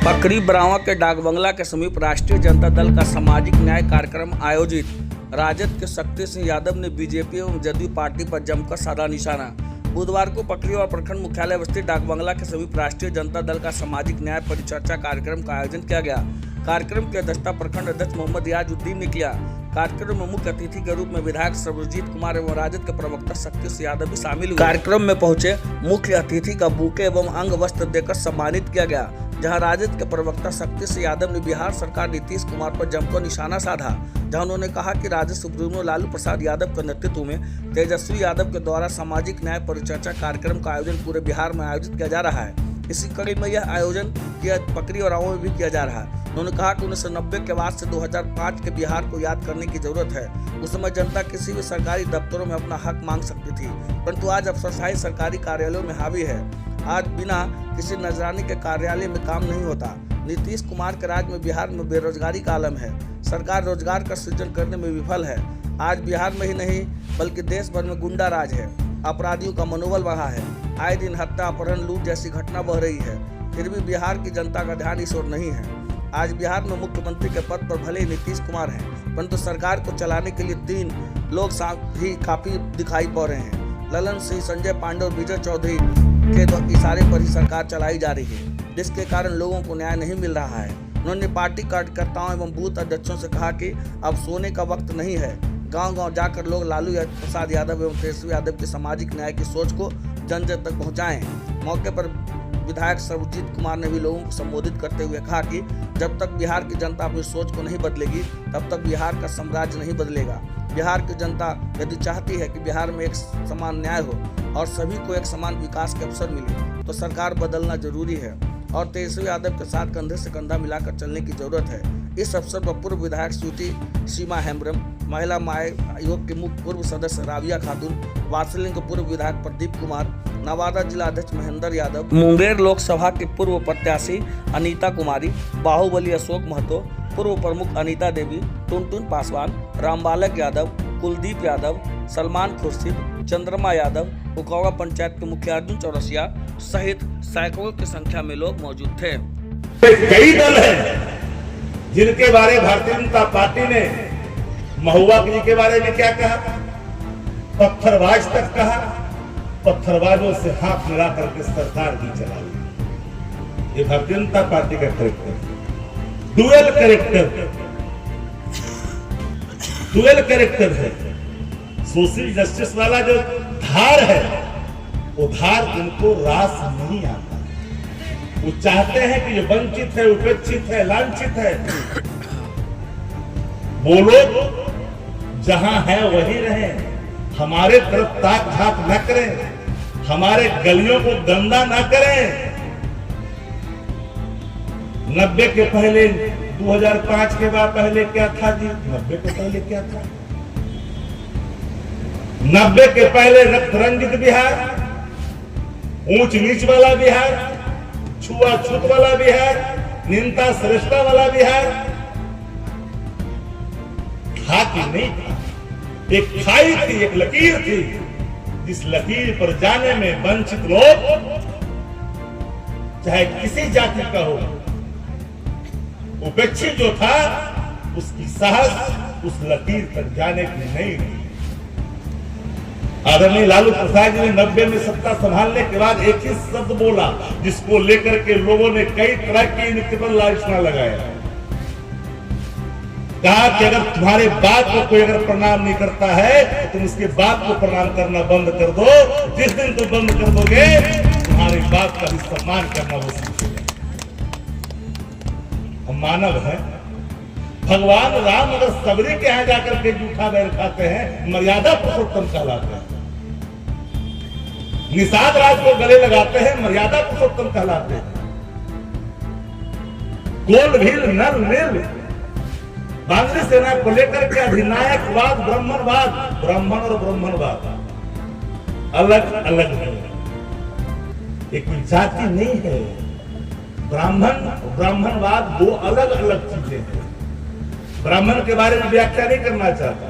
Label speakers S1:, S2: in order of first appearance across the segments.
S1: पकड़ी बरावा के डाकबंगला के समीप राष्ट्रीय जनता दल का सामाजिक न्याय कार्यक्रम आयोजित। राजद के शक्ति सिंह यादव ने बीजेपी एवं जदयू पार्टी पर जमकर साधा निशाना। बुधवार को पकड़ी और प्रखंड मुख्यालय स्थित डाकबंगला के समीप राष्ट्रीय जनता दल का सामाजिक न्याय परिचर्चा कार्यक्रम का आयोजन किया गया। कार्यक्रम की अध्यक्षता प्रखंड अध्यक्ष मोहम्मद याजुद्दीन ने किया। कार्यक्रम में मुख्य अतिथि के रूप में विधायक सर्वजीत कुमार एवं राजद के प्रवक्ता शक्ति सिंह यादव भी शामिल हुए। कार्यक्रम में पहुंचे मुख्य अतिथि का बुके एवं अंग वस्त्र देकर सम्मानित किया गया, जहां राजद के प्रवक्ता शक्ति सिंह यादव ने बिहार सरकार नीतीश कुमार पर जमकर निशाना साधा, जहां उन्होंने कहा कि राजद सुप्रीमो लालू प्रसाद यादव के नेतृत्व में तेजस्वी यादव के द्वारा सामाजिक न्याय परिचर्चा कार्यक्रम का आयोजन पूरे बिहार में आयोजित किया जा रहा है। इसी कड़ी में यह आयोजन पकड़ी और गाँव में भी किया जा रहा है। उन्होंने कहा कि 1990 के बाद से 2005 के बिहार को याद करने की जरूरत है। उस समय जनता किसी भी सरकारी दफ्तरों में अपना हक मांग सकती थी, परंतु आज अफसरशाही सरकारी कार्यालयों में हावी है। आज बिना किसी नजरानी के कार्यालय में काम नहीं होता। नीतीश कुमार के राज में बिहार में बेरोजगारी का आलम है। सरकार रोजगार का सृजन करने में विफल है। आज बिहार में ही नहीं बल्कि देश भर में गुंडा राज है। अपराधियों का मनोबल बढ़ा है। आए दिन हत्या, अपहरण, लूट जैसी घटना बढ़ रही है। फिर भी बिहार की जनता का ध्यान इस ओर नहीं है। आज बिहार में मुख्यमंत्री के पद पर भले ही नीतीश कुमार हैं, परंतु सरकार को चलाने के लिए 3 लोग ही काफी दिखाई पड़ रहे हैं। ललन सिंह, संजय पांडे और विजय चौधरी के इशारे पर ही सरकार चलाई जा रही है, जिसके कारण लोगों को न्याय नहीं मिल रहा है। उन्होंने पार्टी कार्यकर्ताओं एवं बूथ अध्यक्षों से कहा कि अब सोने का वक्त नहीं है। गांव-गांव जाकर लोग लालू प्रसाद यादव एवं तेजस्वी यादव की सामाजिक न्याय की सोच को जन जन तक पहुँचाएं। मौके पर विधायक सर्वजीत कुमार ने भी लोगों को संबोधित करते हुए कहा कि जब तक बिहार की जनता अपनी सोच को नहीं बदलेगी, तब तक बिहार का साम्राज्य नहीं बदलेगा। बिहार की जनता यदि चाहती है कि बिहार में एक समान न्याय हो और सभी को एक समान विकास के अवसर मिले, तो सरकार बदलना जरूरी है और तेजस्वी यादव के साथ कंधे से कंधा मिलाकर चलने की जरूरत है। इस अवसर पर पूर्व विधायक स्वीटी सीमा हेम्ब्रम, महिला आयोग के पूर्व सदस्य राबिया खातून, वात्सल्य के पूर्व विधायक प्रदीप कुमार, नवादा जिला अध्यक्ष महेंद्र यादव, मुंगेर लोकसभा के पूर्व प्रत्याशी अनीता कुमारी, बाहुबली अशोक महतो, पूर्व प्रमुख अनीता देवी, टुनटुन पासवान, रामबालक यादव, कुलदीप यादव, सलमान खुर्शीद, चंद्रमा यादव, उकौड़ा पंचायत के मुखिया अर्जुन चौरसिया सहित सैकड़ों की संख्या में लोग मौजूद थे।
S2: कई दल हैं जिनके बारे भारतीय जनता पार्टी ने महुआ जी के बारे में क्या कहा, पत्थरबाज तक कहा। पत्थरबाजों से हाथ मिला करके सरकार भी चलाई। ये भारतीय जनता पार्टी का कैरेक्टर, डुअल कैरेक्टर है। सोशल जस्टिस वाला जो धार है, वो धार उनको रास नहीं आता। वो चाहते हैं कि ये वंचित है, उपेक्षित है, लांछित है, वो लोग जहां है वही रहे, हमारे तरफ ताक झाक न करें, हमारे गलियों को गंदा न करें। 90 के पहले 2005 के बाद पहले क्या था जी? 90 के पहले क्या था? 90 के पहले रक्त रंजित बिहार, ऊंच नीच वाला बिहार, छुआछूत वाला बिहार, निंदा श्रेष्ठता वाला बिहार था कि नहीं था? एक खाई थी, एक लकीर थी, जिस लकीर पर जाने में वंचित लोग, चाहे किसी जाति का हो, उपेक्षित जो था, उसकी साहस उस लकीर तक जाने की नहीं थी। आदरणीय लालू प्रसाद जी ने 90 में सत्ता संभालने के बाद एक ही शब्द बोला, जिसको लेकर के लोगों ने कई तरह की इनकम लालचना लगाया। कहा कि अगर तुम्हारे बाप को कोई अगर प्रणाम नहीं करता है, तो तुम उसके बाप को प्रणाम करना बंद कर दो। जिस दिन तुम बंद कर दोगे, तुम्हारे बाप का भी सम्मान करना वो सीखेगा। हम मानव हैं। भगवान राम अगर सबरी के यहाँ जाकर के जूठा बैर खाते हैं, मर्यादा पुरुषोत्तम कहलाते हैं। निषाद राज को गले लगाते हैं, मर्यादा पुरुषोत्तम कहलाते हैं। गोल भील नर नील बांग्री सेना को लेकर के अधिनायकवाद, ब्राह्मणवाद, ब्राह्मण और ब्राह्मणवाद अलग अलग है। एक जाति नहीं है। ब्राह्मण और ब्राह्मणवाद 2 अलग अलग चीजें हैं। ब्राह्मण के बारे में व्याख्या नहीं करना चाहता।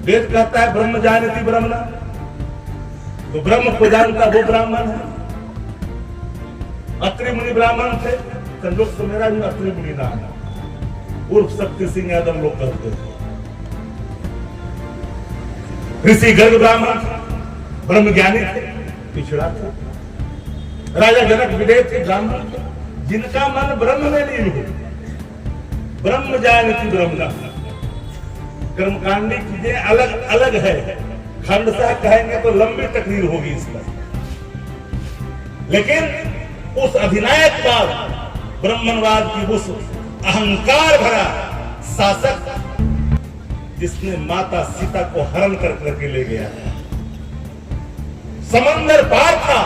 S2: वेद कहता है ब्रह्म जानति ब्रह्मण, तो ब्रह्म को जानता वो ब्राह्मण है। अत्रि मुनि ब्राह्मण थे, संजोग से मेरा भी अत्रि मुनि नाम है, उर्फ शक्ति सिंह यादव लोग कहते हैं। ऋषि गर्ग ब्राह्मण ब्रह्मज्ञानी थे, पिछड़ा थे। राजा जनक विदेह थे, ब्राह्मण थे, जिनका मन ब्रह्म में लीन हो। ब्रह्म जानति ब्रह्म, कर्मकांडी चीजें अलग अलग है। खंडशः कहेंगे तो लंबी तकरीर होगी इस पर, लेकिन उस अधिनायकवाद ब्राह्मणवाद की उस अहंकार भरा शासक जिसने माता सीता को हरण करके ले गया, समंदर पार था,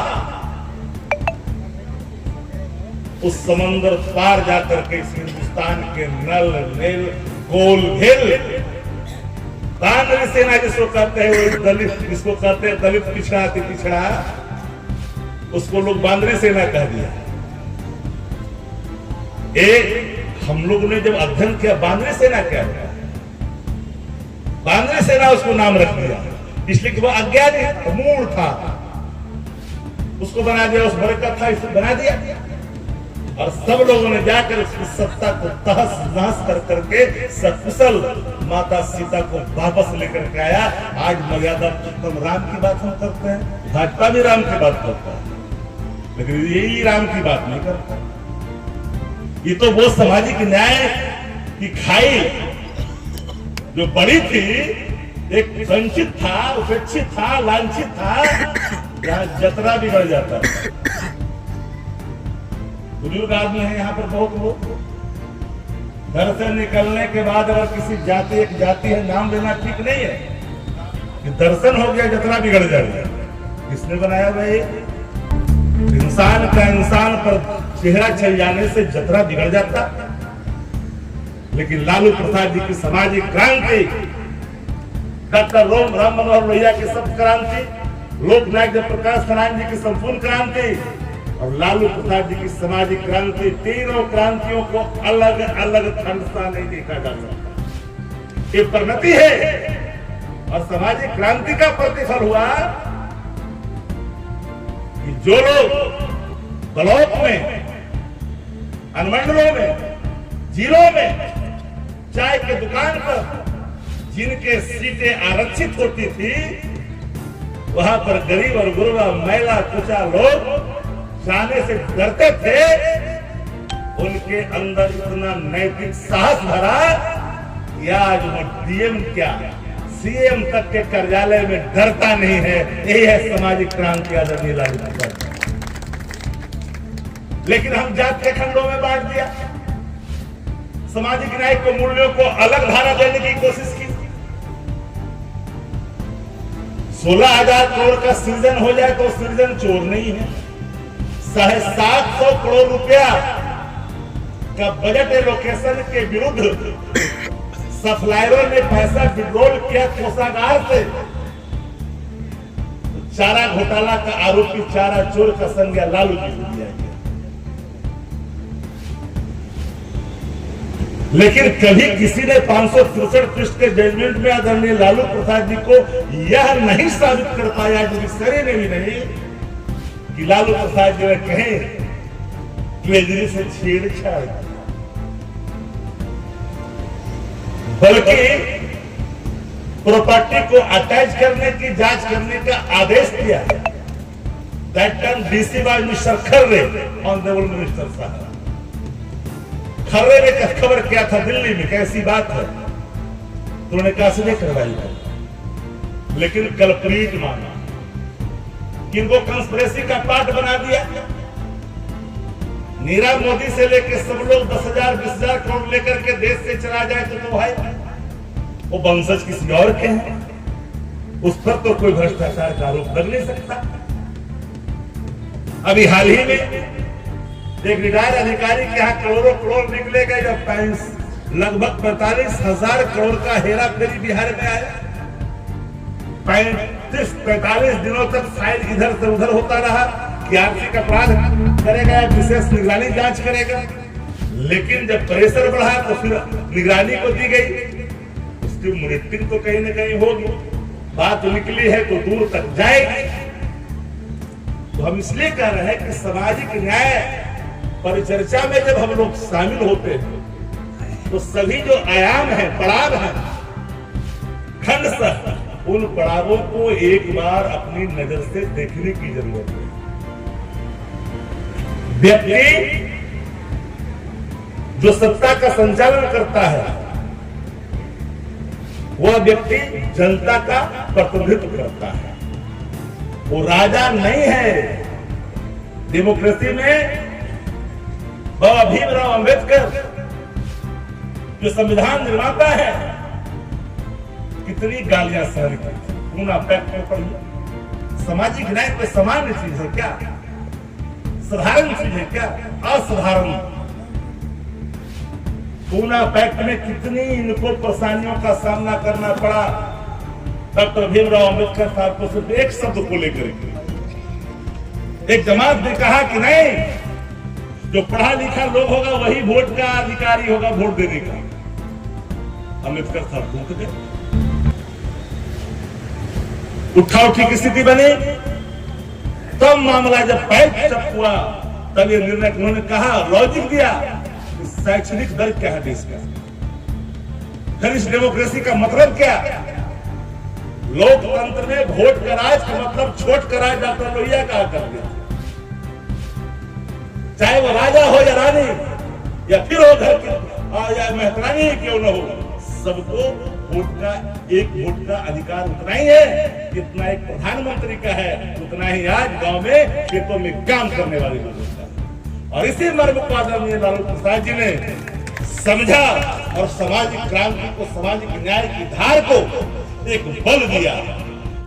S2: उस समंदर पार जाकर के इस हिंदुस्तान के नल नील गोल घेल बानरी सेना जिसको कहते हैं, वो दलित जिसको कहते हैं दलित पिछड़ा अति पिछड़ा, उसको लोग बानरी सेना कह दिया। हम लोग ने जब अध्ययन किया बानरी सेना क्या है, बानरी सेना उसको नाम रख दिया, इसलिए कि वो अज्ञानी मूल था, उसको बना दिया, उस बरकत था इसको बना दिया। और सब लोगों ने जाकर उसकी सत्ता को तहस नहस कर करके सकुशल माता सीता को वापस लेकर के आया। आज मर्यादा पुरुषोत्तम राम की बात हम करते हैं, भाजपा भी राम की बात करता है, लेकिन यही राम की बात नहीं करता। ये तो वो सामाजिक न्याय की खाई जो बड़ी थी, एक वंचित था, उपेक्षित था, लांछित था, जहां जतरा बिगड़ जाता है। बुजुर्ग आदमी है यहाँ पर बहुत लोग, घर से निकलने के बाद अगर किसी जाति, एक जाति है नाम लेना ठीक नहीं है कि दर्शन हो गया जतरा बिगड़ जाएगा। किसने बनाया भाई? इंसान का इंसान पर चेहरा छल जाने से जतरा बिगड़ जाता। लेकिन लालू प्रसाद जी की सामाजिक क्रांति, डॉक्टर राम मनोहर लोहिया की सब क्रांति, लोकनायक जयप्रकाश नारायण जी की संपूर्ण क्रांति और लालू प्रसाद जी की सामाजिक क्रांति, तीनों क्रांतियों को अलग अलग खंड सा नहीं देखा जा सकता। ये परिणति है और सामाजिक क्रांति का प्रतिफल हुआ कि जो लोग ब्लॉक में, अनुमंडलों में, जिलों में चाय के दुकान पर जिनके सीटें आरक्षित होती थी, वहां पर गरीब और गुरबा, महिला, कुचा लोग जाने से डरते थे। उनके अंदर इतना नैतिक साहस भरा कि आज वो डीएम क्या सीएम तक के कार्यालय में डरता नहीं है। यही है सामाजिक क्रांति आदरणीय लालू प्रसाद। लेकिन हम जात के खंडों में बांट दिया, सामाजिक न्याय के मूल्यों को अलग धारा देने की कोशिश की। 16,000 करोड़ का सृजन हो जाए तो सृजन चोर नहीं है। 750 करोड़ रुपया का बजट एलोकेशन के विरुद्ध सप्लायरों ने पैसा विड्रॉल किया कोषागार से। चारा घोटाला का आरोपी चारा चोर का संज्ञा लालू जी को दिया गया। लेकिन कभी किसी ने 563 पृष्ठ के जजमेंट में आदरणीय लालू प्रसाद जी को यह नहीं साबित कर पाया, जुडिशरी ने भी नहीं, कि लालू प्रसाद जी ने कहे ट्रेजरी से छेड़छाड़, बल्कि प्रॉपर्टी को अटैच करने की जांच करने का आदेश दिया। That time DC was mister Kharre, honourable minister साहब। खर्रे ने खबर किया था दिल्ली में, कैसी बात है, तो उन्होंने कहा से नहीं करवाई है। लेकिन कल्प्रीट माना, किनको कंस्पिरेसी का पार्ट बना दिया। नीरव मोदी से लेकर सब लोग 10,000 20,000 करोड़ लेकर के देश से चला जाए तो भाई वो वंशज किसी और के हैं, उस पर तो कोई भ्रष्टाचार का आरोप लग नहीं सकता। अभी हाल ही में एक रिटायर्ड अधिकारी के यहाँ करोड़ों करोड़ निकले गए, जब लगभग 45,000 करोड़ का हेरा फेरी बिहार में आया। 45 दिनों तक फाइल इधर से उधर होता रहा कि आर्थिक अपराध करेगा, विशेष निगरानी जांच करेगा। लेकिन जब प्रेशर बढ़ा तो फिर निगरानी को दी गई, उसकी मॉनिटरिंग तो कहीं न कहीं होगी। बात निकली है तो दूर तक जाएगी। तो हम इसलिए कह रहे हैं कि सामाजिक न्याय परिचर्चा में जब हम लोग शामिल होते हैं तो सभी जो आयाम हैं, पड़ाव हैं, खंड उन पड़ावों को एक बार अपनी नजर से देखने की जरूरत है। व्यक्ति जो सत्ता का संचालन करता है वह व्यक्ति जनता का प्रतिनिधित्व करता है, वो राजा नहीं है। डेमोक्रेसी में बाबा भीमराव अंबेडकर जो संविधान निर्माता है कितनी गालियां सहन की। पूना पैक्ट पर सामाजिक न्याय कोई सामान्य चीज है क्या? साधारण चीज है क्या? असाधारण। पूना पैक्ट में कितनी इनको परेशानियों का सामना करना पड़ा डॉक्टर भीमराव अंबेडकर साहब को सिर्फ एक शब्द को लेकर। एक जमात ने कहा कि नहीं, जो पढ़ा लिखा लोग होगा वही वोट का अधिकारी होगा, वोट देने का। अंबेडकर साहब रुक गए, उठा उठी की स्थिति बनी। तब मामला जब पैक हुआ तब ये निर्णय उन्होंने कहा, लॉजिक दिया, शैक्षणिक दर क्या है देश का, फिर इस डेमोक्रेसी का मतलब क्या? लोकतंत्र में वोट का राज का मतलब छोट का राज डॉक्टर लोहिया कहा करते थे। चाहे वो राजा हो या रानी या फिर हो घर की या मेहतरानी क्यों न हो, सबको एक वोट का अधिकार उतना ही है जितना एक प्रधानमंत्री का है, उतना ही आज गांव में खेतों में काम करने वाले लोगों का। और इसी मर्म को आदरणीय लालू प्रसाद जी ने समझा और सामाजिक क्रांति को, सामाजिक न्याय की धार को एक बल दिया।